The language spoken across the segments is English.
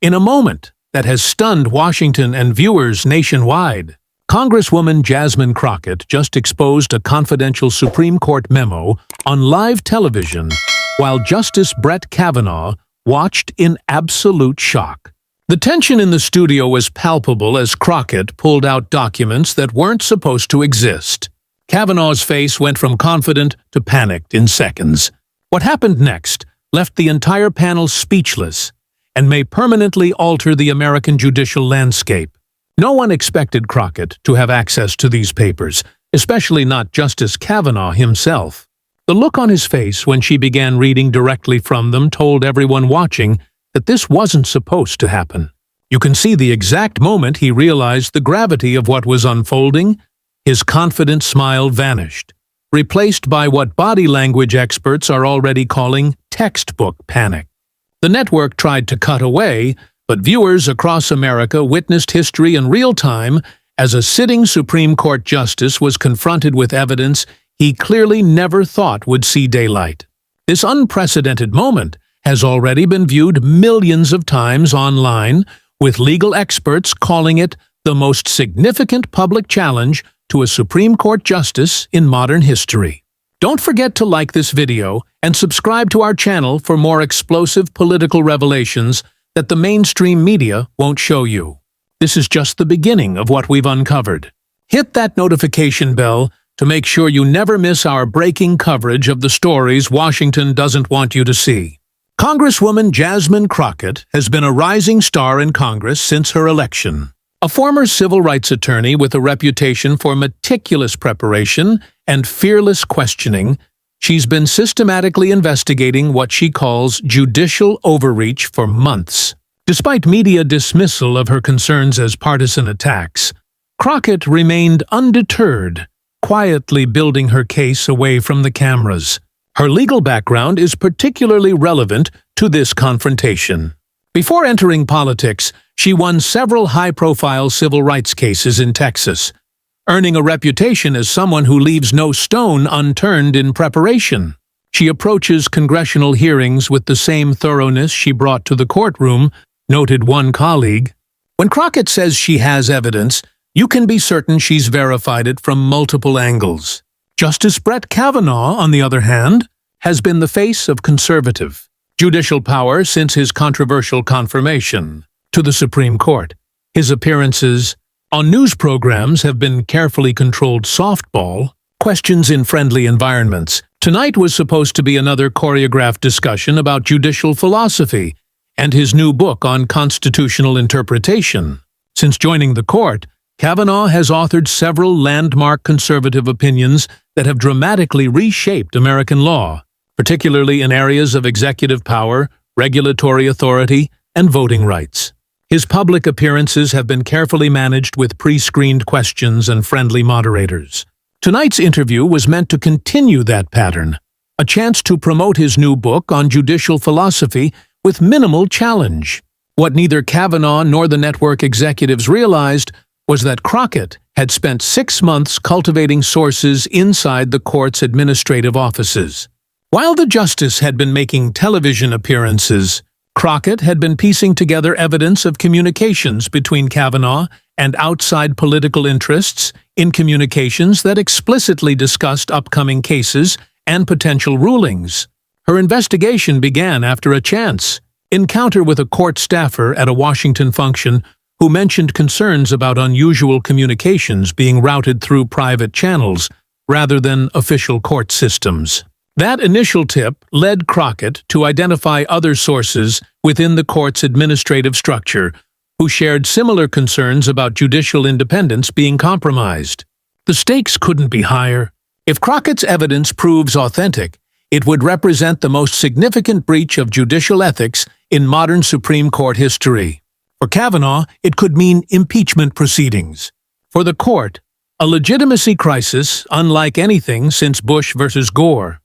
In a moment that has stunned Washington and viewers nationwide, Congresswoman Jasmine Crockett just exposed a confidential Supreme Court memo on live television while Justice Brett Kavanaugh watched in absolute shock. The tension in the studio was palpable as Crockett pulled out documents that weren't supposed to exist. Kavanaugh's face went from confident to panicked in seconds. What happened next left the entire panel speechless and may permanently alter the American judicial landscape. No one expected Crockett to have access to these papers, especially not Justice Kavanaugh himself. The look on his face when she began reading directly from them told everyone watching that this wasn't supposed to happen. You can see the exact moment he realized the gravity of what was unfolding. His confident smile vanished, replaced by what body language experts are already calling textbook panic. The network tried to cut away, but viewers across America witnessed history in real time as a sitting Supreme Court justice was confronted with evidence he clearly never thought would see daylight. This unprecedented moment has already been viewed millions of times online, with legal experts calling it the most significant public challenge to a Supreme Court justice in modern history. Don't forget to like this video and subscribe to our channel for more explosive political revelations that the mainstream media won't show you. This is just the beginning of what we've uncovered. Hit that notification bell to make sure you never miss our breaking coverage of the stories Washington doesn't want you to see. Congresswoman Jasmine Crockett has been a rising star in Congress since her election. A former civil rights attorney with a reputation for meticulous preparation and fearless questioning, she's been systematically investigating what she calls judicial overreach for months. Despite media dismissal of her concerns as partisan attacks, Crockett remained undeterred, quietly building her case away from the cameras. Her legal background is particularly relevant to this confrontation. Before entering politics, she won several high-profile civil rights cases in Texas, earning a reputation as someone who leaves no stone unturned in preparation. She approaches congressional hearings with the same thoroughness she brought to the courtroom, noted one colleague. When Crockett says she has evidence, you can be certain she's verified it from multiple angles. Justice Brett Kavanaugh, on the other hand, has been the face of conservative judicial power since his controversial confirmation to the Supreme Court. His appearances on news programs have been carefully controlled softball, questions in friendly environments. Tonight was supposed to be another choreographed discussion about judicial philosophy and his new book on constitutional interpretation. Since joining the court, Kavanaugh has authored several landmark conservative opinions that have dramatically reshaped American law, particularly in areas of executive power, regulatory authority, and voting rights. His public appearances have been carefully managed with pre-screened questions and friendly moderators. Tonight's interview was meant to continue that pattern, a chance to promote his new book on judicial philosophy with minimal challenge. What neither Kavanaugh nor the network executives realized was that Crockett had spent 6 months cultivating sources inside the court's administrative offices. While the justice had been making television appearances, Crockett had been piecing together evidence of communications between Kavanaugh and outside political interests in communications that explicitly discussed upcoming cases and potential rulings. Her investigation began after a chance encounter with a court staffer at a Washington function who mentioned concerns about unusual communications being routed through private channels rather than official court systems. That initial tip led Crockett to identify other sources within the court's administrative structure who shared similar concerns about judicial independence being compromised. The stakes couldn't be higher. If Crockett's evidence proves authentic, it would represent the most significant breach of judicial ethics in modern Supreme Court history. For Kavanaugh, it could mean impeachment proceedings. For the court, a legitimacy crisis unlike anything since Bush versus Gore.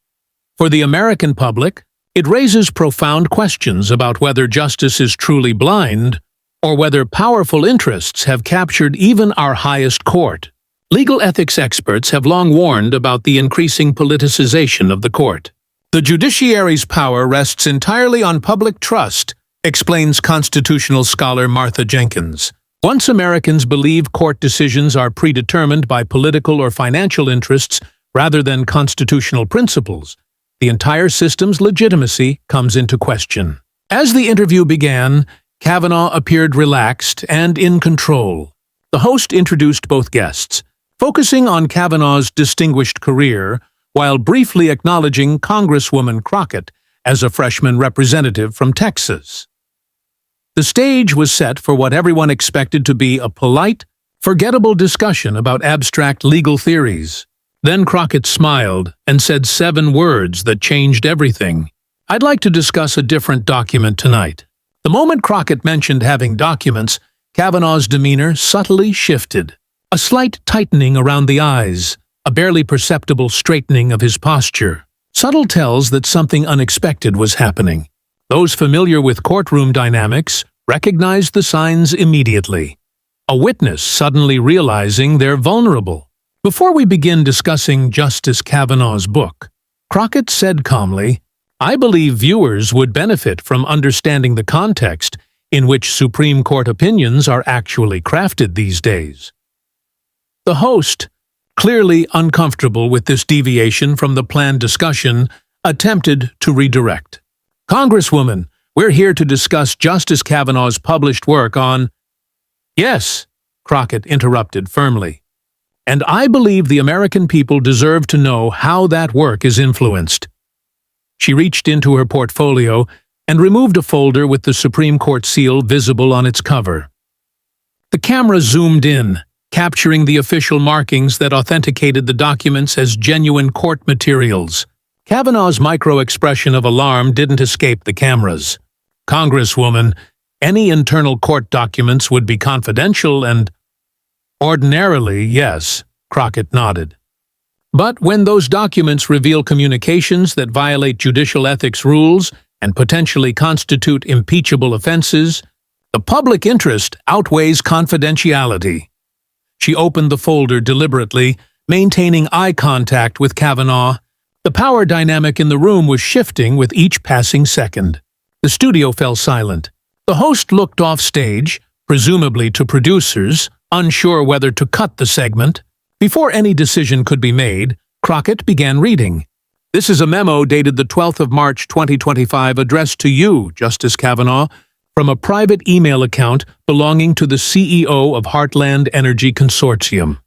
For the American public, it raises profound questions about whether justice is truly blind or whether powerful interests have captured even our highest court. Legal ethics experts have long warned about the increasing politicization of the court. The judiciary's power rests entirely on public trust explains constitutional scholar Martha Jenkins. Once Americans believe court decisions are predetermined by political or financial interests rather than constitutional principles, the entire system's legitimacy comes into question. As the interview began, Kavanaugh appeared relaxed and in control. The host introduced both guests, focusing on Kavanaugh's distinguished career while briefly acknowledging Congresswoman Crockett as a freshman representative from Texas. The stage was set for what everyone expected to be a polite, forgettable discussion about abstract legal theories. Then Crockett smiled and said 7 words that changed everything. "I'd like to discuss a different document tonight." The moment Crockett mentioned having documents, Kavanaugh's demeanor subtly shifted. A slight tightening around the eyes, a barely perceptible straightening of his posture. Subtle tells that something unexpected was happening. Those familiar with courtroom dynamics recognized the signs immediately. A witness suddenly realizing they're vulnerable. Before we begin discussing Justice Kavanaugh's book, Crockett said calmly, "I believe viewers would benefit from understanding the context in which Supreme Court opinions are actually crafted these days." The host, clearly uncomfortable with this deviation from the planned discussion, attempted to redirect. "Congresswoman, we're here to discuss Justice Kavanaugh's published work on—" "Yes," Crockett interrupted firmly. "And I believe the American people deserve to know how that work is influenced." She reached into her portfolio and removed a folder with the Supreme Court seal visible on its cover. The camera zoomed in, capturing the official markings that authenticated the documents as genuine court materials. Kavanaugh's micro-expression of alarm didn't escape the cameras. "Congresswoman, any internal court documents would be confidential and—" "Ordinarily, yes," Crockett nodded. "But when those documents reveal communications that violate judicial ethics rules and potentially constitute impeachable offenses, the public interest outweighs confidentiality." She opened the folder deliberately, maintaining eye contact with Kavanaugh. The power dynamic in the room was shifting with each passing second. The studio fell silent. The host looked off stage, presumably to producers, unsure whether to cut the segment. Before any decision could be made, Crockett began reading. "This is a memo dated the 12th of March 2025 addressed to you, Justice Kavanaugh, from a private email account belonging to the CEO of Heartland Energy Consortium."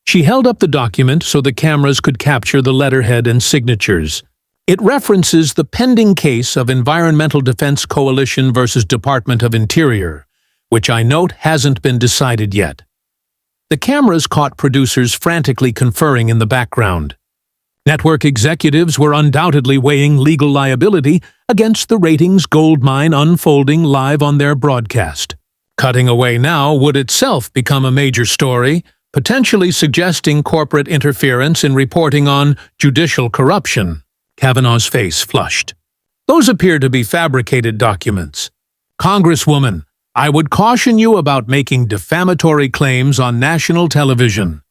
She held up the document so the cameras could capture the letterhead and signatures. It references the pending case of Environmental Defense Coalition versus Department of Interior, which I note hasn't been decided yet. The cameras caught producers frantically conferring in the background. Network executives were undoubtedly weighing legal liability against the ratings goldmine unfolding live on their broadcast. Cutting away now would itself become a major story, potentially suggesting corporate interference in reporting on judicial corruption. Kavanaugh's face flushed. "Those appear to be fabricated documents. Congresswoman, I would caution you about making defamatory claims on national television."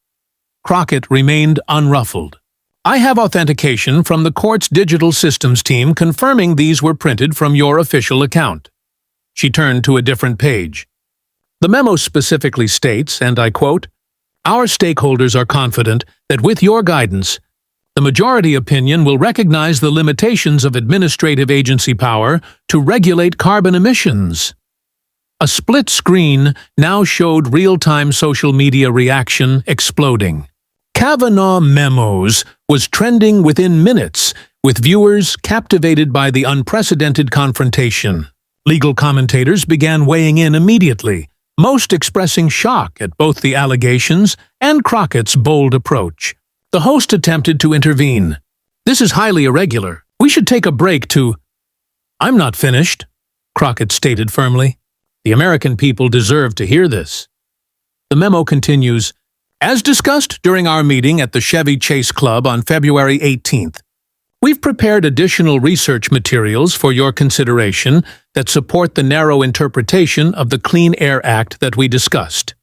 Crockett remained unruffled. "I have authentication from the court's digital systems team confirming these were printed from your official account." She turned to a different page. The memo specifically states, and I quote, "Our stakeholders are confident that with your guidance, the majority opinion will recognize the limitations of administrative agency power to regulate carbon emissions." A split screen now showed real-time social media reaction exploding. Kavanaugh Memos was trending within minutes, with viewers captivated by the unprecedented confrontation. Legal commentators began weighing in immediately, most expressing shock at both the allegations and Crockett's bold approach. The host attempted to intervene. "This is highly irregular. We should take a break to—" "I'm not finished," Crockett stated firmly. "The American people deserve to hear this." The memo continues, "As discussed during our meeting at the Chevy Chase Club on February 18th, we've prepared additional research materials for your consideration that support the narrow interpretation of the Clean Air Act that we discussed."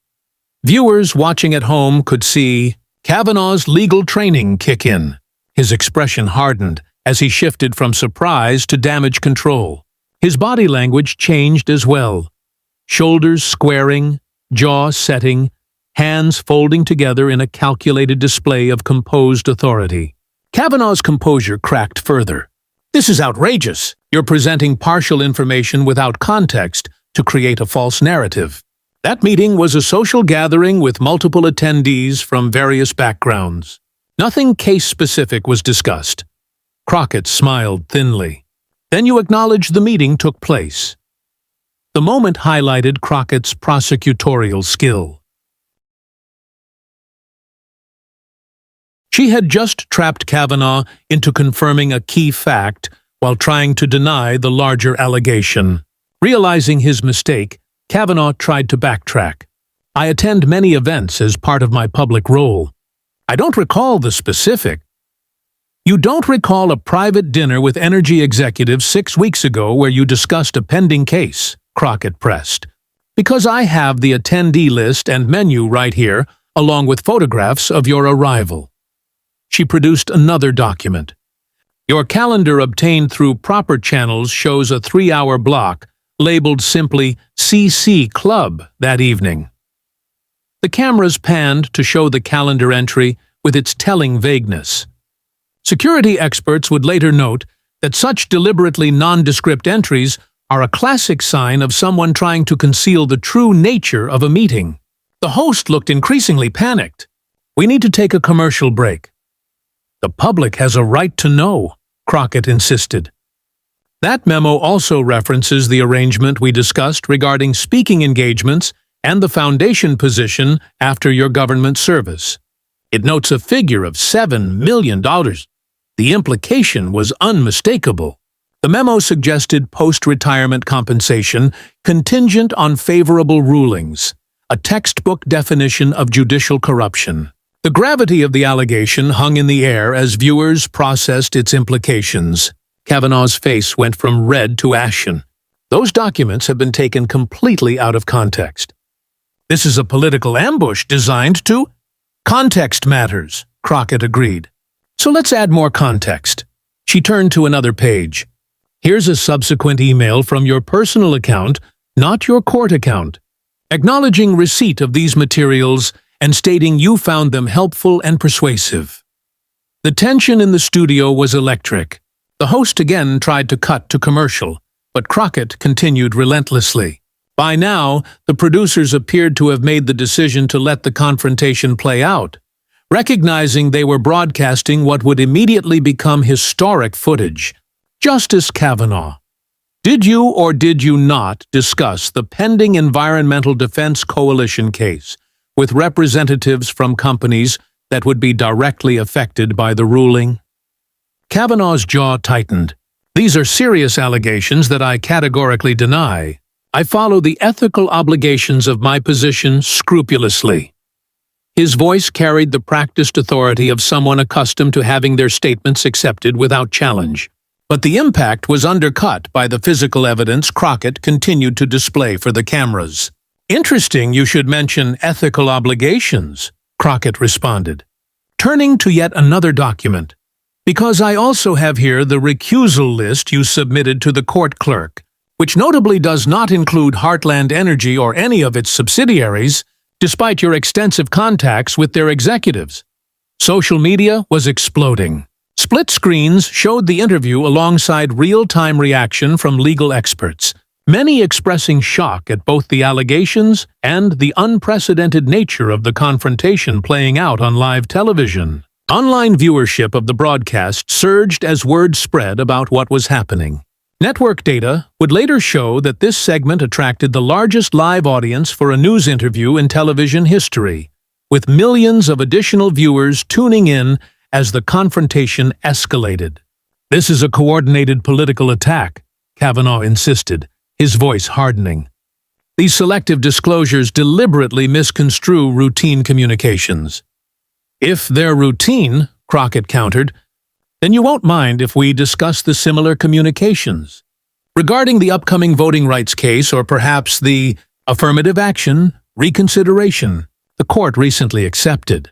Viewers watching at home could see Kavanaugh's legal training kick in. His expression hardened as he shifted from surprise to damage control. His body language changed as well. Shoulders squaring, jaw setting, hands folding together in a calculated display of composed authority. Kavanaugh's composure cracked further. "This is outrageous. You're presenting partial information without context to create a false narrative." That meeting was a social gathering with multiple attendees from various backgrounds. Nothing case-specific was discussed. Crockett smiled thinly. "Then you acknowledge the meeting took place." The moment highlighted Crockett's prosecutorial skill. She had just trapped Kavanaugh into confirming a key fact while trying to deny the larger allegation. Realizing his mistake, Kavanaugh tried to backtrack. "I attend many events as part of my public role. I don't recall the specific." "You don't recall a private dinner with energy executives 6 weeks ago where you discussed a pending case?" Crockett pressed. "Because I have the attendee list and menu right here, along with photographs of your arrival." She produced another document. "Your calendar obtained through proper channels shows a 3-hour block, labeled simply CC Club that evening." The cameras panned to show the calendar entry with its telling vagueness. Security experts would later note that such deliberately nondescript entries are a classic sign of someone trying to conceal the true nature of a meeting. The host looked increasingly panicked. "We need to take a commercial break." "The public has a right to know," Crockett insisted. That memo also references the arrangement we discussed regarding speaking engagements and the foundation position after your government service. It notes a figure of $7 million. The implication was unmistakable. The memo suggested post-retirement compensation contingent on favorable rulings, a textbook definition of judicial corruption. The gravity of the allegation hung in the air as viewers processed its implications. Kavanaugh's face went from red to ashen. "Those documents have been taken completely out of context." "This is a political ambush designed to—" "Context matters," Crockett agreed. "So let's add more context." She turned to another page. "Here's a subsequent email from your personal account, not your court account, acknowledging receipt of these materials and stating you found them helpful and persuasive." The tension in the studio was electric. The host again tried to cut to commercial, but Crockett continued relentlessly. By now, the producers appeared to have made the decision to let the confrontation play out, recognizing they were broadcasting what would immediately become historic footage. "Justice Kavanaugh, did you or did you not discuss the pending Environmental Defense Coalition case with representatives from companies that would be directly affected by the ruling?" Kavanaugh's jaw tightened. "These are serious allegations that I categorically deny. I follow the ethical obligations of my position scrupulously." His voice carried the practiced authority of someone accustomed to having their statements accepted without challenge. But the impact was undercut by the physical evidence Crockett continued to display for the cameras. "Interesting you should mention ethical obligations," Crockett responded, turning to yet another document. "Because I also have here the recusal list you submitted to the court clerk, which notably does not include Heartland Energy or any of its subsidiaries, despite your extensive contacts with their executives." Social media was exploding. Split screens showed the interview alongside real-time reaction from legal experts, many expressing shock at both the allegations and the unprecedented nature of the confrontation playing out on live television. Online viewership of the broadcast surged as word spread about what was happening. Network data would later show that this segment attracted the largest live audience for a news interview in television history, with millions of additional viewers tuning in as the confrontation escalated. "This is a coordinated political attack," Kavanaugh insisted, his voice hardening. "These selective disclosures deliberately misconstrue routine communications." "If they're routine," Crockett countered, "then you won't mind if we discuss the similar communications. Regarding the upcoming voting rights case or perhaps the affirmative action reconsideration the court recently accepted."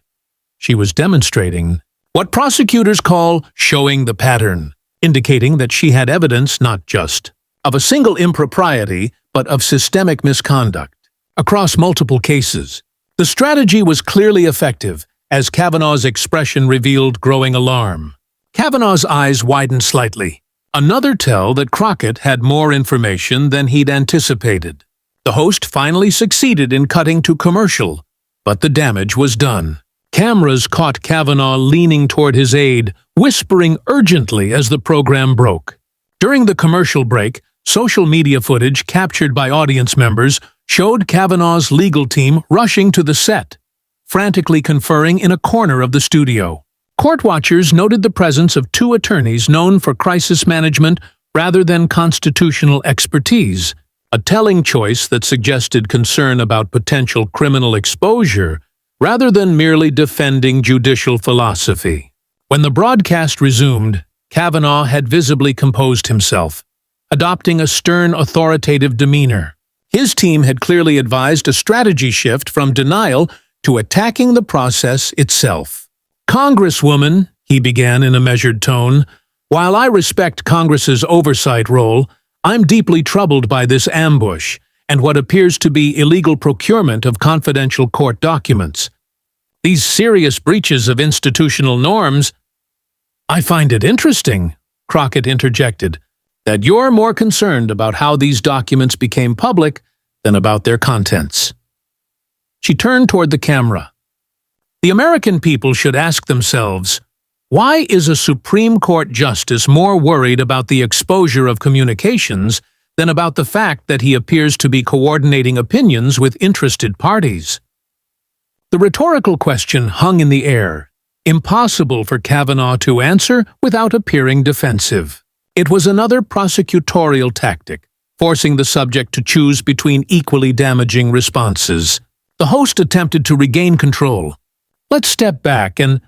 She was demonstrating what prosecutors call showing the pattern, indicating that she had evidence, not just of a single impropriety, but of systemic misconduct. Across multiple cases, the strategy was clearly effective, as Kavanaugh's expression revealed growing alarm. Kavanaugh's eyes widened slightly. Another tell that Crockett had more information than he'd anticipated. The host finally succeeded in cutting to commercial, but the damage was done. Cameras caught Kavanaugh leaning toward his aide, whispering urgently as the program broke. During the commercial break, social media footage captured by audience members showed Kavanaugh's legal team rushing to the set, frantically conferring in a corner of the studio. Court watchers noted the presence of two attorneys known for crisis management rather than constitutional expertise, a telling choice that suggested concern about potential criminal exposure rather than merely defending judicial philosophy. When the broadcast resumed, Kavanaugh had visibly composed himself, adopting a stern, authoritative demeanor. His team had clearly advised a strategy shift from denial to attacking the process itself. "Congresswoman," he began in a measured tone, "while I respect Congress's oversight role, I'm deeply troubled by this ambush and what appears to be illegal procurement of confidential court documents. These serious breaches of institutional norms—" "I find it interesting," Crockett interjected, "that you're more concerned about how these documents became public than about their contents." She turned toward the camera. "The American people should ask themselves, why is a Supreme Court justice more worried about the exposure of communications than about the fact that he appears to be coordinating opinions with interested parties?" The rhetorical question hung in the air, impossible for Kavanaugh to answer without appearing defensive. It was another prosecutorial tactic, forcing the subject to choose between equally damaging responses. The host attempted to regain control. "Let's step back and—"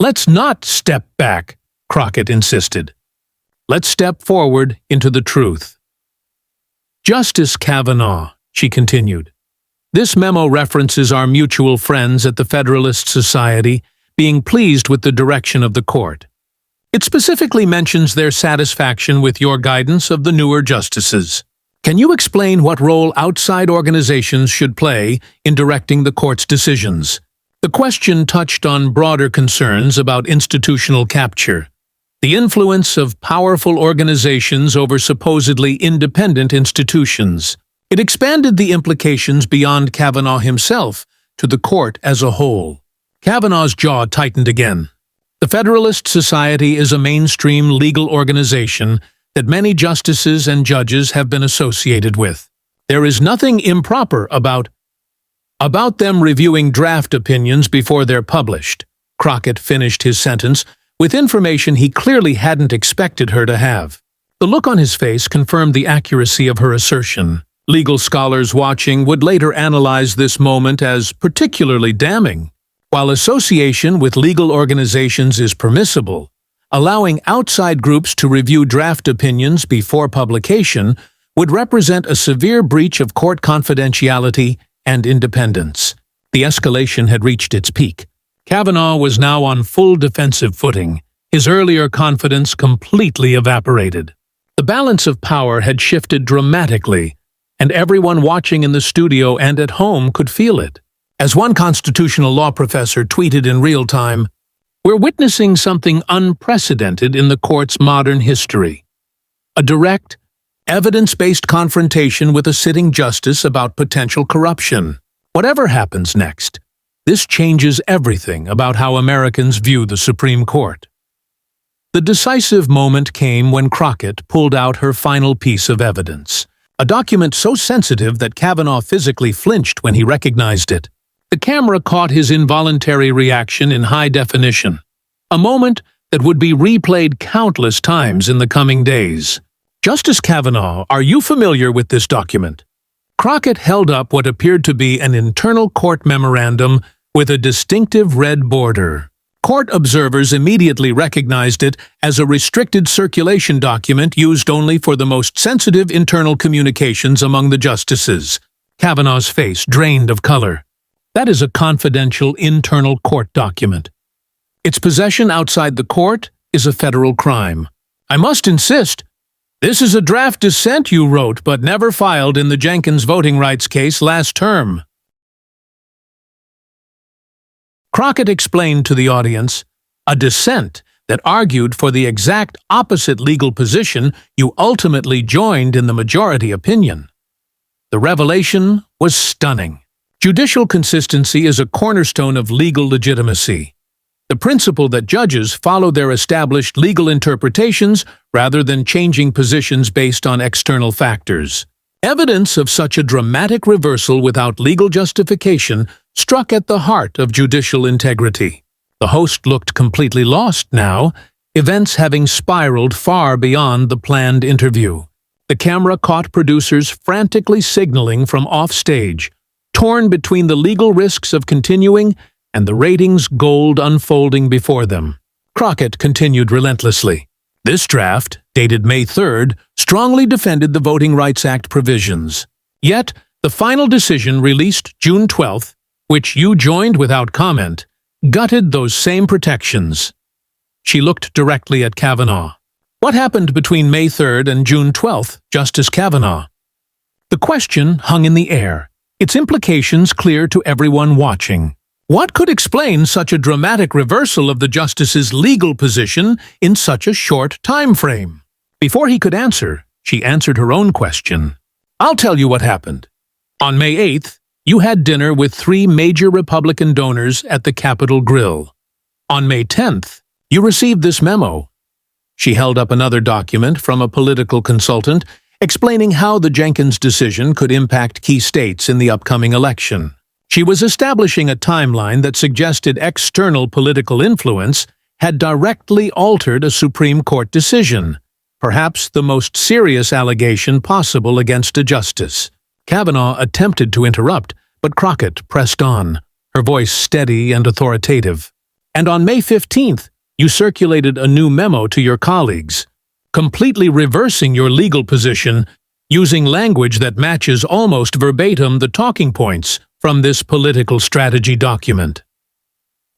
"Let's not step back," Crockett insisted. "Let's step forward into the truth." "Justice Kavanaugh," she continued, "this memo references our mutual friends at the Federalist Society being pleased with the direction of the court. It specifically mentions their satisfaction with your guidance of the newer justices. Can you explain what role outside organizations should play in directing the court's decisions?" The question touched on broader concerns about institutional capture, the influence of powerful organizations over supposedly independent institutions. It expanded the implications beyond Kavanaugh himself to the court as a whole. Kavanaugh's jaw tightened again. The Federalist Society is a mainstream legal organization that many justices and judges have been associated with. There is nothing improper about them reviewing draft opinions before they're published. Crockett finished his sentence with information he clearly hadn't expected her to have. The look on his face confirmed the accuracy of her assertion. Legal scholars watching would later analyze this moment as particularly damning. While association with legal organizations is permissible, allowing outside groups to review draft opinions before publication would represent a severe breach of court confidentiality and independence. The escalation had reached its peak. Kavanaugh was now on full defensive footing. His earlier confidence completely evaporated. The balance of power had shifted dramatically, and everyone watching in the studio and at home could feel it. As one constitutional law professor tweeted in real time, "We're witnessing something unprecedented in the court's modern history. A direct, evidence-based confrontation with a sitting justice about potential corruption. Whatever happens next, this changes everything about how Americans view the Supreme Court." The decisive moment came when Crockett pulled out her final piece of evidence, a document so sensitive that Kavanaugh physically flinched when he recognized it. The camera caught his involuntary reaction in high definition, a moment that would be replayed countless times in the coming days. "Justice Kavanaugh, are you familiar with this document?" Crockett held up what appeared to be an internal court memorandum with a distinctive red border. Court observers immediately recognized it as a restricted circulation document used only for the most sensitive internal communications among the justices. Kavanaugh's face drained of color. "That is a confidential internal court document. Its possession outside the court is a federal crime. I must insist, This is a draft dissent you wrote but never filed in the Jenkins voting rights case last term. Crockett explained to the audience, a dissent that argued for the exact opposite legal position you ultimately joined in the majority opinion. The revelation was stunning. Judicial consistency is a cornerstone of legal legitimacy. The principle that judges follow their established legal interpretations rather than changing positions based on external factors. Evidence of such a dramatic reversal without legal justification struck at the heart of judicial integrity. The host looked completely lost now, events having spiraled far beyond the planned interview. The camera caught producers frantically signaling from offstage, torn between the legal risks of continuing and the ratings gold unfolding before them. Crockett continued relentlessly. This draft, dated May 3rd, strongly defended the Voting Rights Act provisions. Yet, the final decision released June 12th, which you joined without comment, gutted those same protections. She looked directly at Kavanaugh. What happened between May 3rd and June 12th, Justice Kavanaugh? The question hung in the air, its implications clear to everyone watching. What could explain such a dramatic reversal of the justice's legal position in such a short time frame? Before he could answer, she answered her own question. I'll tell you what happened. On May 8th, you had dinner with 3 major Republican donors at the Capitol Grill. On May 10th, you received this memo. She held up another document from a political consultant explaining how the Jenkins decision could impact key states in the upcoming election. She was establishing a timeline that suggested external political influence had directly altered a Supreme Court decision, perhaps the most serious allegation possible against a justice. Kavanaugh attempted to interrupt, but Crockett pressed on, her voice steady and authoritative. And on May 15th, you circulated a new memo to your colleagues, completely reversing your legal position, using language that matches almost verbatim the talking points from this political strategy document.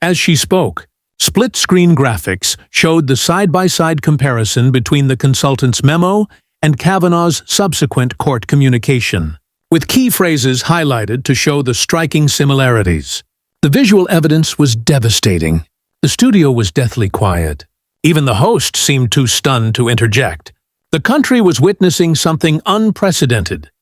As she spoke, split-screen graphics showed the side-by-side comparison between the consultant's memo and Kavanaugh's subsequent court communication, with key phrases highlighted to show the striking similarities. The visual evidence was devastating. The studio was deathly quiet. Even the host seemed too stunned to interject. The country was witnessing something unprecedented.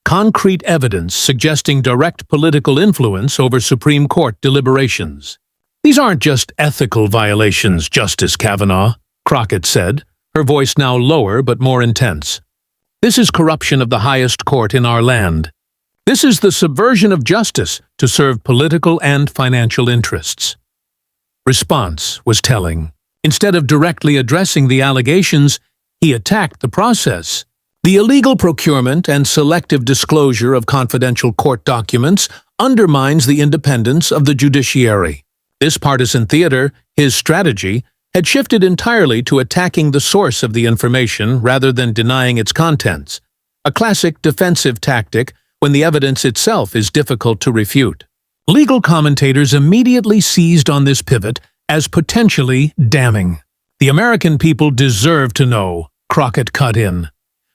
Concrete evidence suggesting direct political influence over Supreme Court deliberations. These aren't just ethical violations, Justice Kavanaugh, Crockett said, her voice now lower but more intense. This is corruption of the highest court in our land. This is the subversion of justice to serve political and financial interests. Response was telling. Instead of directly addressing the allegations, he attacked the process. The illegal procurement and selective disclosure of confidential court documents undermines the independence of the judiciary. This partisan theater, his strategy, had shifted entirely to attacking the source of the information rather than denying its contents, a classic defensive tactic when the evidence itself is difficult to refute. Legal commentators immediately seized on this pivot as potentially damning. The American people deserve to know, Crockett cut in,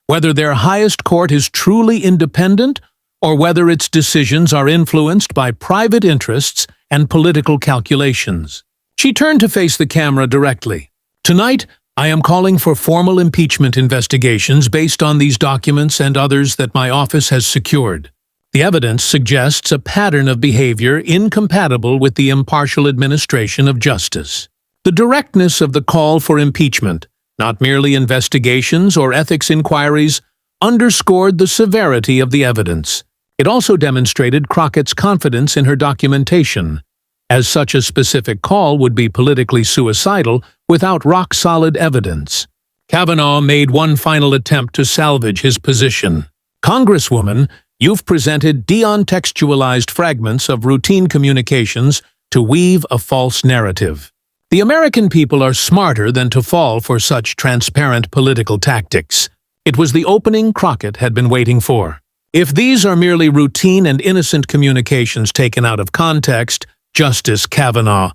whether their highest court is truly independent or whether its decisions are influenced by private interests and political calculations. She turned to face the camera directly. Tonight, I am calling for formal impeachment investigations based on these documents and others that my office has secured. The evidence suggests a pattern of behavior incompatible with the impartial administration of justice. The directness of the call for impeachment, not merely investigations or ethics inquiries, underscored the severity of the evidence. It also demonstrated Crockett's confidence in her documentation, as such a specific call would be politically suicidal without rock-solid evidence. Kavanaugh made one final attempt to salvage his position. Congresswoman, you've presented decontextualized fragments of routine communications to weave a false narrative. The American people are smarter than to fall for such transparent political tactics. It was the opening Crockett had been waiting for. If these are merely routine and innocent communications taken out of context, Justice Kavanaugh,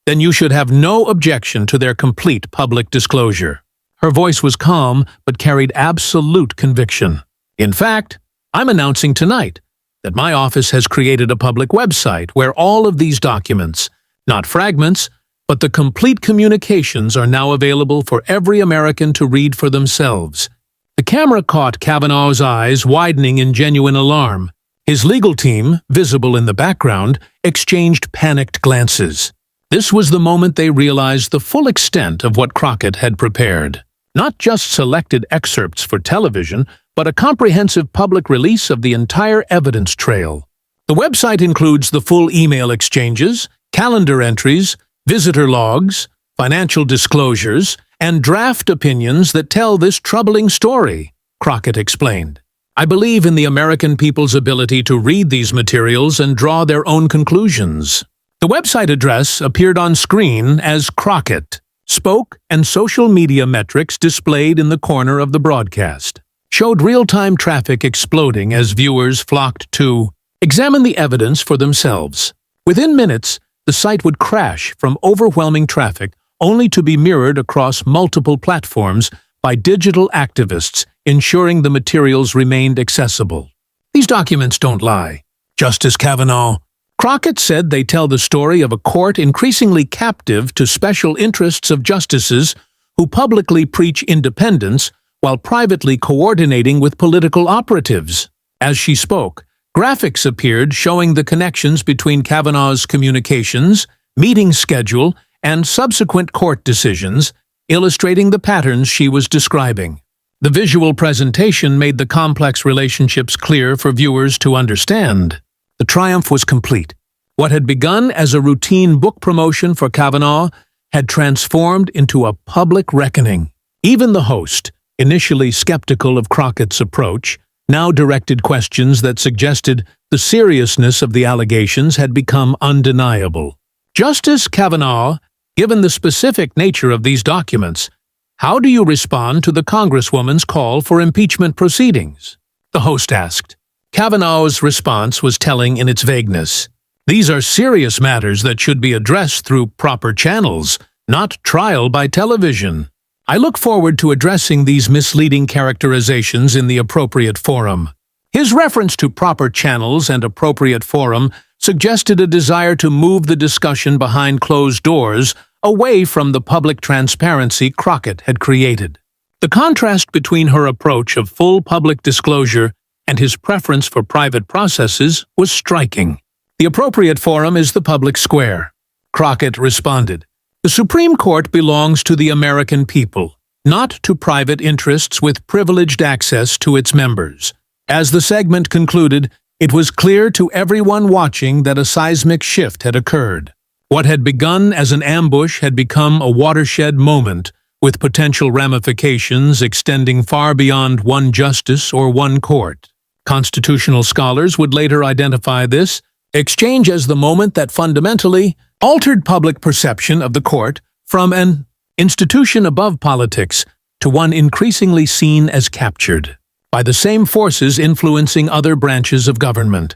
then you should have no objection to their complete public disclosure. Her voice was calm but carried absolute conviction. "In fact, I'm announcing tonight that my office has created a public website where all of these documents, not fragments, but the complete communications are now available for every American to read for themselves." The camera caught Kavanaugh's eyes widening in genuine alarm. His legal team, visible in the background, exchanged panicked glances. This was the moment they realized the full extent of what Crockett had prepared. Not just selected excerpts for television, but a comprehensive public release of the entire evidence trail. The website includes the full email exchanges, calendar entries, visitor logs, financial disclosures, and draft opinions that tell this troubling story, Crockett explained. "I believe in the American people's ability to read these materials and draw their own conclusions." The website address appeared on screen as Crockett spoke, and social media metrics displayed in the corner of the broadcast showed real-time traffic exploding as viewers flocked to examine the evidence for themselves. Within minutes, the site would crash from overwhelming traffic, only to be mirrored across multiple platforms by digital activists ensuring the materials remained accessible. "These documents don't lie, Justice Kavanaugh." Crockett said they tell the story of a court increasingly captive to special interests of justices who publicly preach independence while privately coordinating with political operatives. As she spoke, graphics appeared showing the connections between Kavanaugh's communications, meeting schedule, and subsequent court decisions, illustrating the patterns she was describing. The visual presentation made the complex relationships clear for viewers to understand. The triumph was complete. What had begun as a routine book promotion for Kavanaugh had transformed into a public reckoning. Even the host, initially skeptical of Crockett's approach, now directed questions that suggested the seriousness of the allegations had become undeniable. "Justice Kavanaugh, given the specific nature of these documents, how do you respond to the Congresswoman's call for impeachment proceedings?" the host asked. Kavanaugh's response was telling in its vagueness. "These are serious matters that should be addressed through proper channels, not trial by television. I look forward to addressing these misleading characterizations in the appropriate forum." His reference to proper channels and appropriate forum suggested a desire to move the discussion behind closed doors away from the public transparency Crockett had created. The contrast between her approach of full public disclosure and his preference for private processes was striking. "The appropriate forum is the public square," Crockett responded. "The Supreme Court belongs to the American people, not to private interests with privileged access to its members." As the segment concluded, it was clear to everyone watching that a seismic shift had occurred. What had begun as an ambush had become a watershed moment, with potential ramifications extending far beyond one justice or one court. Constitutional scholars would later identify this exchange as the moment that fundamentally altered public perception of the court from an institution above politics to one increasingly seen as captured by the same forces influencing other branches of government.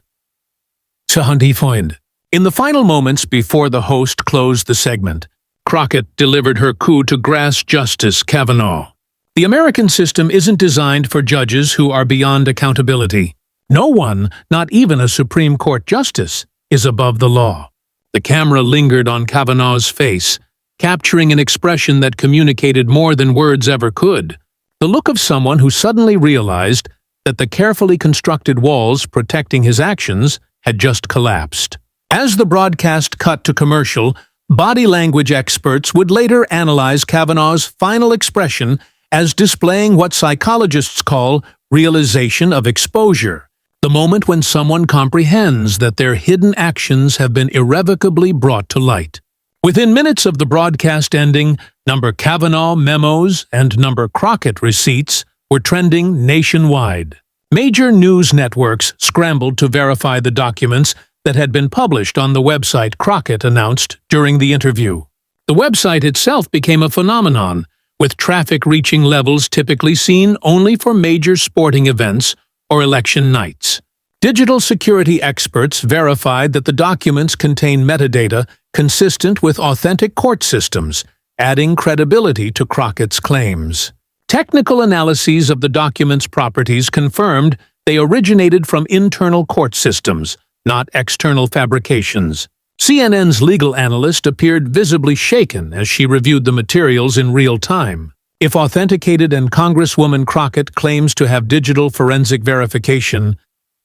In the final moments before the host closed the segment, Crockett delivered her coup to grass Justice Kavanaugh. "The American system isn't designed for judges who are beyond accountability. No one, not even a Supreme Court justice, is above the law." The camera lingered on Kavanaugh's face, capturing an expression that communicated more than words ever could. The look of someone who suddenly realized that the carefully constructed walls protecting his actions had just collapsed. As the broadcast cut to commercial, body language experts would later analyze Kavanaugh's final expression as displaying what psychologists call realization of exposure, the moment when someone comprehends that their hidden actions have been irrevocably brought to light. Within minutes of the broadcast ending, number Kavanaugh memos and number Crockett receipts were trending nationwide. Major news networks scrambled to verify the documents that had been published on the website Crockett announced during the interview. The website itself became a phenomenon, with traffic reaching levels typically seen only for major sporting events or election nights. Digital security experts verified that the documents contain metadata consistent with authentic court systems, adding credibility to Crockett's claims. Technical analyses of the document's properties confirmed they originated from internal court systems, not external fabrications. CNN's legal analyst appeared visibly shaken as she reviewed the materials in real time. If authenticated and Congresswoman Crockett claims to have digital forensic verification,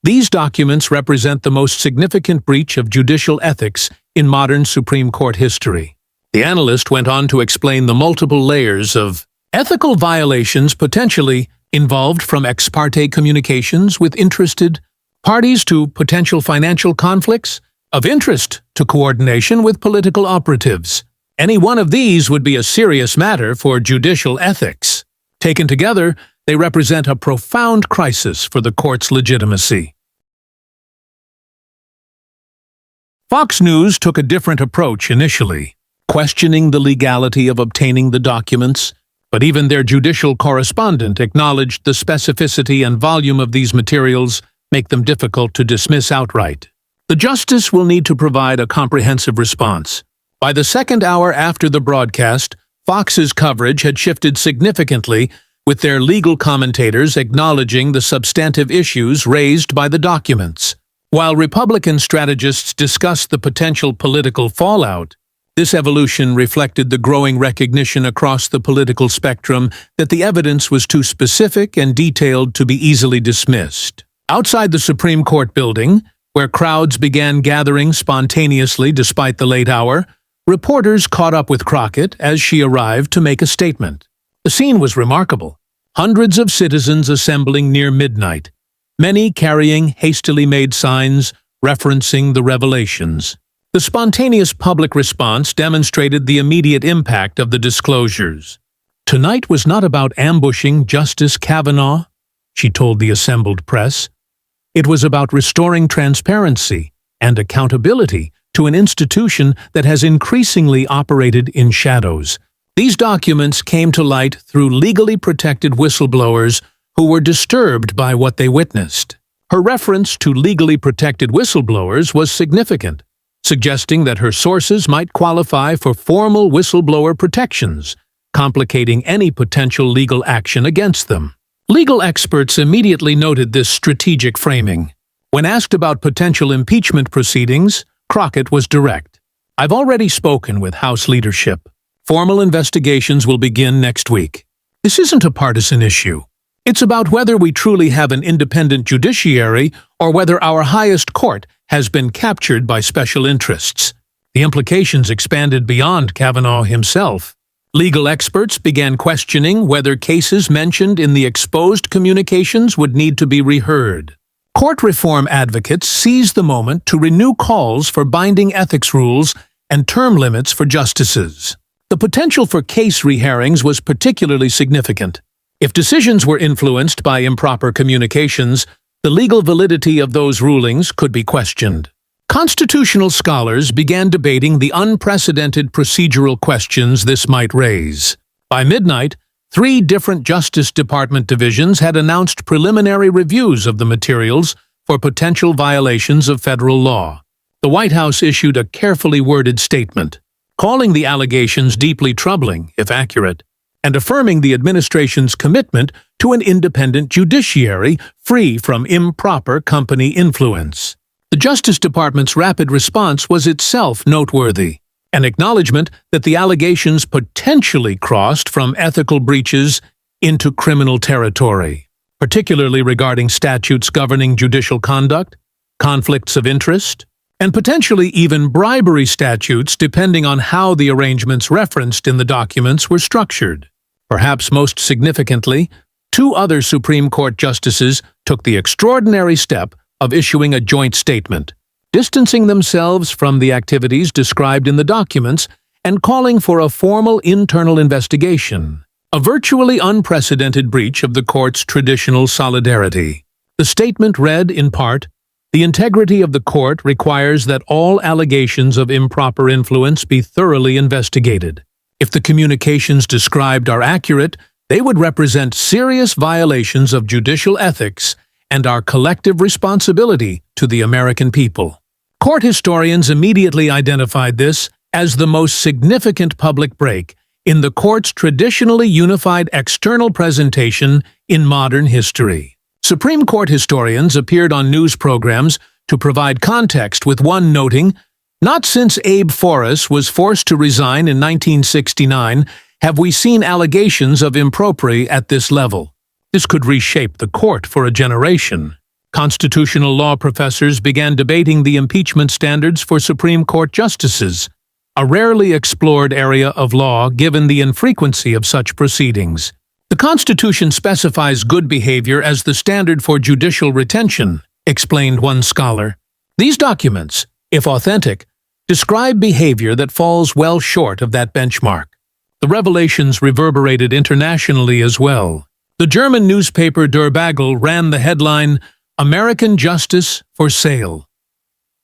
these documents represent the most significant breach of judicial ethics in modern Supreme Court history. The analyst went on to explain the multiple layers of ethical violations potentially involved, from ex parte communications with interested parties to potential financial conflicts of interest to coordination with political operatives. Any one of these would be a serious matter for judicial ethics. Taken together, they represent a profound crisis for the court's legitimacy. Fox News took a different approach initially, questioning the legality of obtaining the documents, but even their judicial correspondent acknowledged the specificity and volume of these materials make them difficult to dismiss outright. The justice will need to provide a comprehensive response. By the second hour after the broadcast, Fox's coverage had shifted significantly, with their legal commentators acknowledging the substantive issues raised by the documents. While Republican strategists discussed the potential political fallout, this evolution reflected the growing recognition across the political spectrum that the evidence was too specific and detailed to be easily dismissed. Outside the Supreme Court building, where crowds began gathering spontaneously despite the late hour, reporters caught up with Crockett as she arrived to make a statement. The scene was remarkable. Hundreds of citizens assembling near midnight, many carrying hastily made signs referencing the revelations. The spontaneous public response demonstrated the immediate impact of the disclosures. Tonight was not about ambushing Justice Kavanaugh, she told the assembled press. It was about restoring transparency and accountability to an institution that has increasingly operated in shadows. These documents came to light through legally protected whistleblowers who were disturbed by what they witnessed. Her reference to legally protected whistleblowers was significant, suggesting that her sources might qualify for formal whistleblower protections, complicating any potential legal action against them. Legal experts immediately noted this strategic framing. When asked about potential impeachment proceedings, Crockett was direct. "I've already spoken with House leadership. Formal investigations will begin next week. This isn't a partisan issue. It's about whether we truly have an independent judiciary or whether our highest court has been captured by special interests." The implications expanded beyond Kavanaugh himself. Legal experts began questioning whether cases mentioned in the exposed communications would need to be reheard. Court reform advocates seized the moment to renew calls for binding ethics rules and term limits for justices. The potential for case rehearings was particularly significant. If decisions were influenced by improper communications, the legal validity of those rulings could be questioned. Constitutional scholars began debating the unprecedented procedural questions this might raise. By midnight, 3 different Justice Department divisions had announced preliminary reviews of the materials for potential violations of federal law. The White House issued a carefully worded statement, calling the allegations deeply troubling, if accurate, and affirming the administration's commitment to an independent judiciary free from improper company influence. The Justice Department's rapid response was itself noteworthy, an acknowledgement that the allegations potentially crossed from ethical breaches into criminal territory, particularly regarding statutes governing judicial conduct, conflicts of interest, and potentially even bribery statutes depending on how the arrangements referenced in the documents were structured. Perhaps most significantly, 2 other Supreme Court justices took the extraordinary step of issuing a joint statement, distancing themselves from the activities described in the documents and calling for a formal internal investigation, a virtually unprecedented breach of the court's traditional solidarity. The statement read, in part, "The integrity of the court requires that all allegations of improper influence be thoroughly investigated. If the communications described are accurate, they would represent serious violations of judicial ethics and our collective responsibility to the American people." Court historians immediately identified this as the most significant public break in the court's traditionally unified external presentation in modern history. Supreme Court historians appeared on news programs to provide context, with one noting, "Not since Abe Forrest was forced to resign in 1969 have we seen allegations of impropriety at this level." This could reshape the court for a generation. Constitutional law professors began debating the impeachment standards for Supreme Court justices, a rarely explored area of law given the infrequency of such proceedings. The Constitution specifies good behavior as the standard for judicial retention, explained one scholar. These documents, if authentic, describe behavior that falls well short of that benchmark. The revelations reverberated internationally as well. The German newspaper Der Bagel ran the headline, "American Justice for Sale."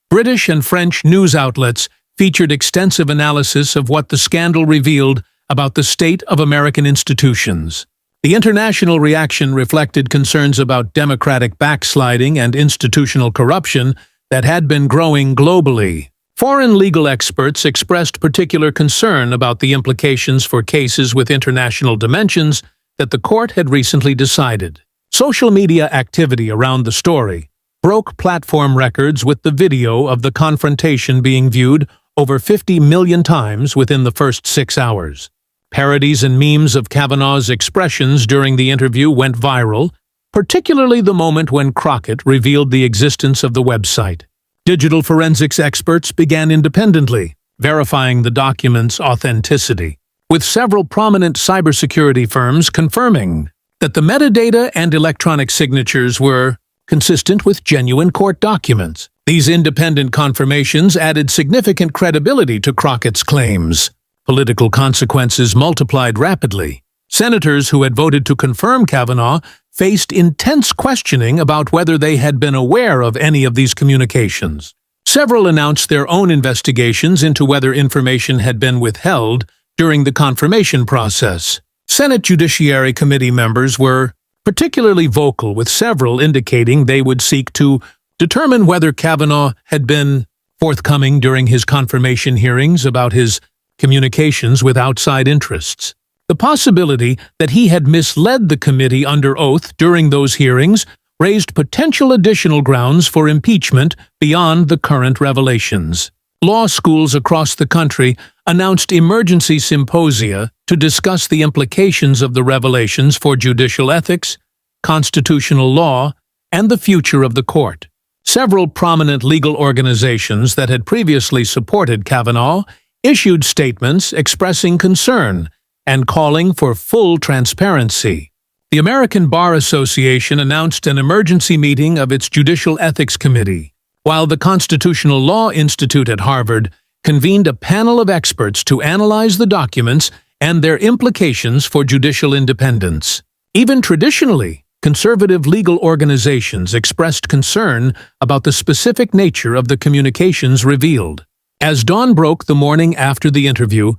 British and French news outlets featured extensive analysis of what the scandal revealed about the state of American institutions. The international reaction reflected concerns about democratic backsliding and institutional corruption that had been growing globally. Foreign legal experts expressed particular concern about the implications for cases with international dimensions that the court had recently decided. Social media activity around the story broke platform records, with the video of the confrontation being viewed over 50 million times within the first 6 hours. Parodies and memes of Kavanaugh's expressions during the interview went viral, particularly the moment when Crockett revealed the existence of the website. Digital forensics experts began independently verifying the document's authenticity, with several prominent cybersecurity firms confirming that the metadata and electronic signatures were consistent with genuine court documents. These independent confirmations added significant credibility to Crockett's claims. Political consequences multiplied rapidly. Senators who had voted to confirm Kavanaugh faced intense questioning about whether they had been aware of any of these communications. Several announced their own investigations into whether information had been withheld during the confirmation process. Senate Judiciary Committee members were particularly vocal, with several indicating they would seek to determine whether Kavanaugh had been forthcoming during his confirmation hearings about his communications with outside interests. The possibility that he had misled the committee under oath during those hearings raised potential additional grounds for impeachment beyond the current revelations. Law schools across the country announced emergency symposia to discuss the implications of the revelations for judicial ethics, constitutional law, and the future of the court. Several prominent legal organizations that had previously supported Kavanaugh issued statements expressing concern and calling for full transparency. The American Bar Association announced an emergency meeting of its Judicial Ethics Committee, while the Constitutional Law Institute at Harvard convened a panel of experts to analyze the documents and their implications for judicial independence. Even traditionally, conservative legal organizations expressed concern about the specific nature of the communications revealed. As dawn broke the morning after the interview,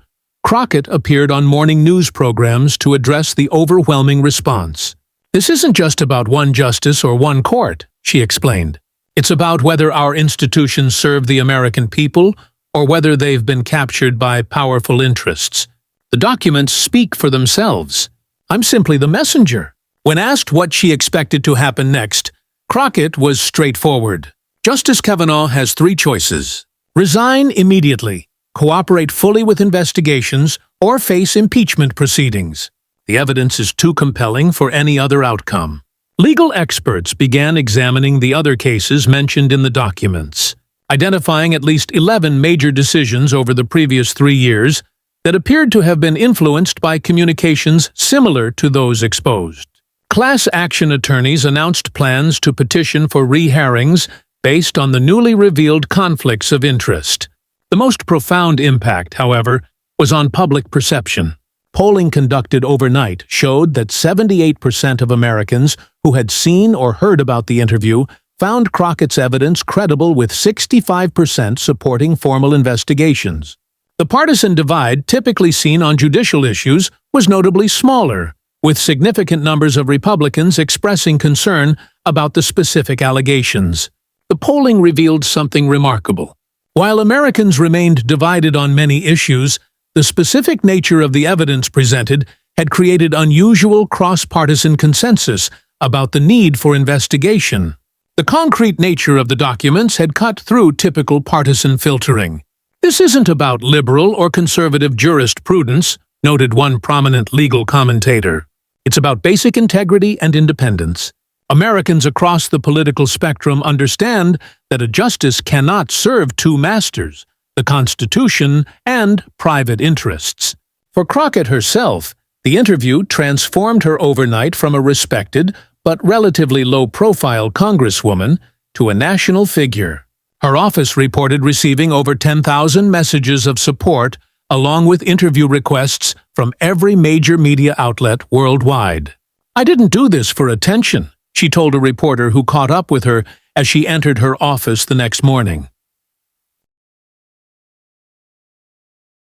Crockett appeared on morning news programs to address the overwhelming response. "This isn't just about one justice or one court," she explained. "It's about whether our institutions serve the American people or whether they've been captured by powerful interests. The documents speak for themselves. I'm simply the messenger." When asked what she expected to happen next, Crockett was straightforward. Justice Kavanaugh has 3 choices: resign immediately, cooperate fully with investigations, or face impeachment proceedings. The evidence is too compelling for any other outcome. Legal experts began examining the other cases mentioned in the documents, identifying at least 11 major decisions over the previous 3 years that appeared to have been influenced by communications similar to those exposed. Class action attorneys announced plans to petition for re-hearings based on the newly revealed conflicts of interest. The most profound impact, however, was on public perception. Polling conducted overnight showed that 78% of Americans who had seen or heard about the interview found Crockett's evidence credible, with 65% supporting formal investigations. The partisan divide typically seen on judicial issues was notably smaller, with significant numbers of Republicans expressing concern about the specific allegations. The polling revealed something remarkable. While Americans remained divided on many issues, The specific nature of the evidence presented had created unusual cross-partisan consensus about the need for investigation. The concrete nature of the documents had cut through typical partisan filtering. "This isn't about liberal or conservative jurisprudence," noted one prominent legal commentator. "It's about basic integrity and independence. Americans across the political spectrum understand that a justice cannot serve two masters, the Constitution and private interests." For Crockett herself, the interview transformed her overnight from a respected but relatively low-profile congresswoman to a national figure. Her office reported receiving over 10,000 messages of support, along with interview requests from every major media outlet worldwide. "I didn't do this for attention," she told a reporter who caught up with her as she entered her office the next morning.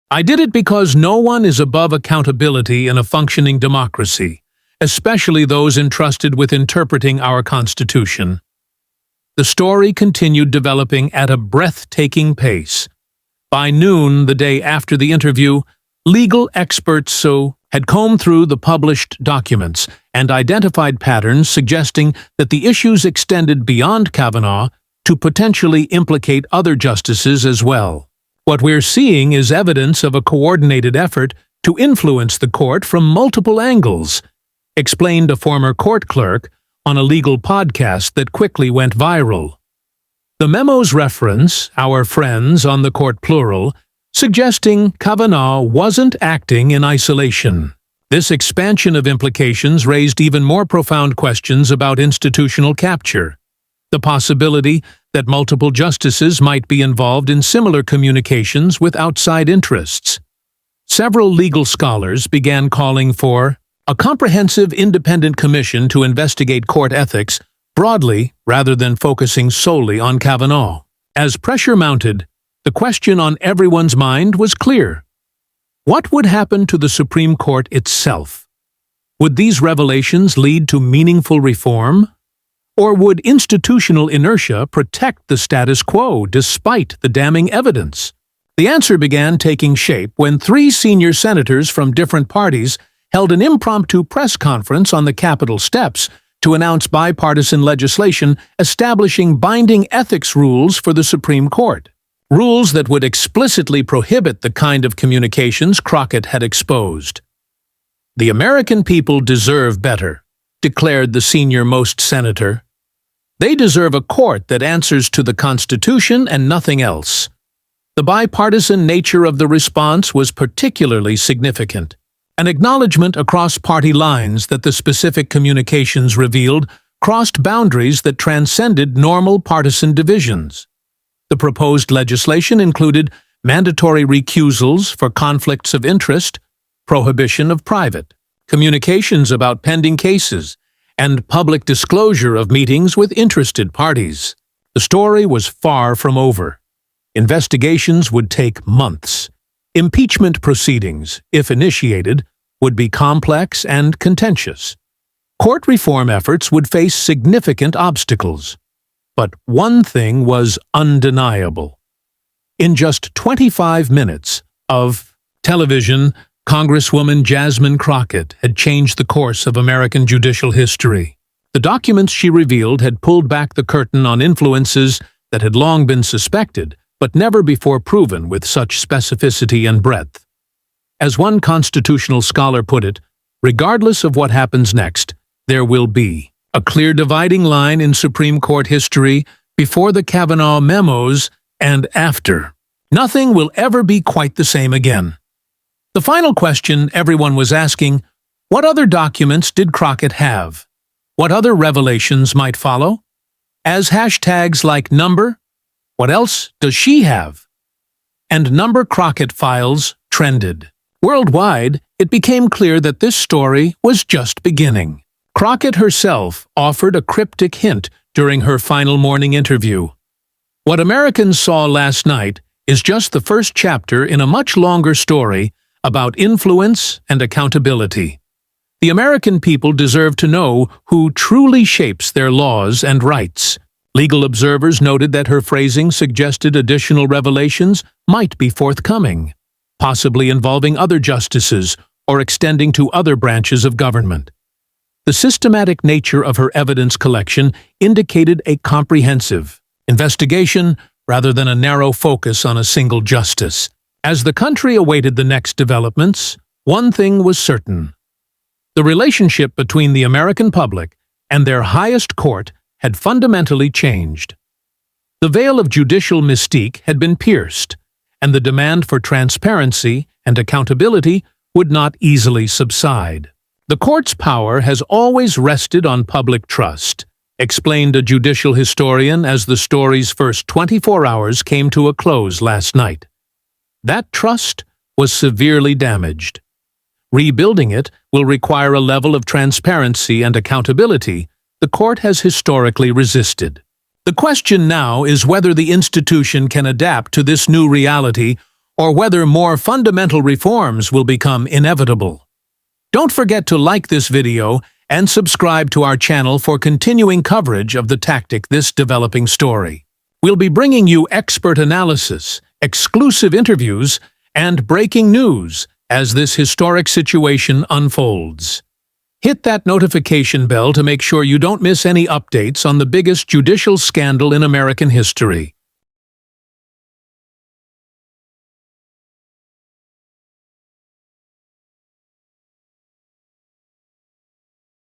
"I did it because no one is above accountability in a functioning democracy, especially those entrusted with interpreting our Constitution." The story continued developing at a breathtaking pace. By noon the day after the interview, legal experts had combed through the published documents and identified patterns suggesting that the issues extended beyond Kavanaugh to potentially implicate other justices as well. "What we're seeing is evidence of a coordinated effort to influence the court from multiple angles," explained a former court clerk on a legal podcast that quickly went viral. The memo's reference, "our friends" on the court plural, suggesting Kavanaugh wasn't acting in isolation. This expansion of implications raised even more profound questions about institutional capture. The possibility that multiple justices might be involved in similar communications with outside interests. Several legal scholars began calling for a comprehensive independent commission to investigate court ethics broadly rather than focusing solely on Kavanaugh. As pressure mounted, the question on everyone's mind was clear. What would happen to the Supreme Court itself? Would these revelations lead to meaningful reform? Or would institutional inertia protect the status quo despite the damning evidence? The answer began taking shape when 3 senior senators from different parties held an impromptu press conference on the Capitol steps to announce bipartisan legislation establishing binding ethics rules for the Supreme Court. Rules that would explicitly prohibit the kind of communications Crockett had exposed. "The American people deserve better," declared the senior-most senator. "They deserve a court that answers to the Constitution and nothing else." The bipartisan nature of the response was particularly significant. An acknowledgement across party lines that the specific communications revealed crossed boundaries that transcended normal partisan divisions. The proposed legislation included mandatory recusals for conflicts of interest, prohibition of private communications about pending cases, and public disclosure of meetings with interested parties. The story was far from over. Investigations would take months. Impeachment proceedings, if initiated, would be complex and contentious. Court reform efforts would face significant obstacles. But one thing was undeniable. In just 25 minutes of television, Congresswoman Jasmine Crockett had changed the course of American judicial history. The documents she revealed had pulled back the curtain on influences that had long been suspected, but never before proven with such specificity and breadth. As one constitutional scholar put it, regardless of what happens next, there will be a clear dividing line in Supreme Court history before the Kavanaugh memos and after. Nothing will ever be quite the same again. The final question everyone was asking, what other documents did Crockett have? What other revelations might follow? As hashtags like number, what else does she have? And number Crockett files trended. Worldwide, it became clear that this story was just beginning. Crockett herself offered a cryptic hint during her final morning interview. What Americans saw last night is just the first chapter in a much longer story about influence and accountability. The American people deserve to know who truly shapes their laws and rights. Legal observers noted that her phrasing suggested additional revelations might be forthcoming. possibly involving other justices or extending to other branches of government. The systematic nature of her evidence collection indicated a comprehensive investigation rather than a narrow focus on a single justice. As the country awaited the next developments, one thing was certain. The relationship between the American public and their highest court had fundamentally changed. The veil of judicial mystique had been pierced, and the demand for transparency and accountability would not easily subside. The court's power has always rested on public trust, explained a judicial historian as the story's first 24 hours came to a close last night. That trust was severely damaged. Rebuilding it will require a level of transparency and accountability the court has historically resisted. The question now is whether the institution can adapt to this new reality or whether more fundamental reforms will become inevitable. Don't forget to like this video and subscribe to our channel for continuing coverage of the tactic this developing story. We'll be bringing you expert analysis, exclusive interviews, and breaking news as this historic situation unfolds. Hit that notification bell to make sure you don't miss any updates on the biggest judicial scandal in American history.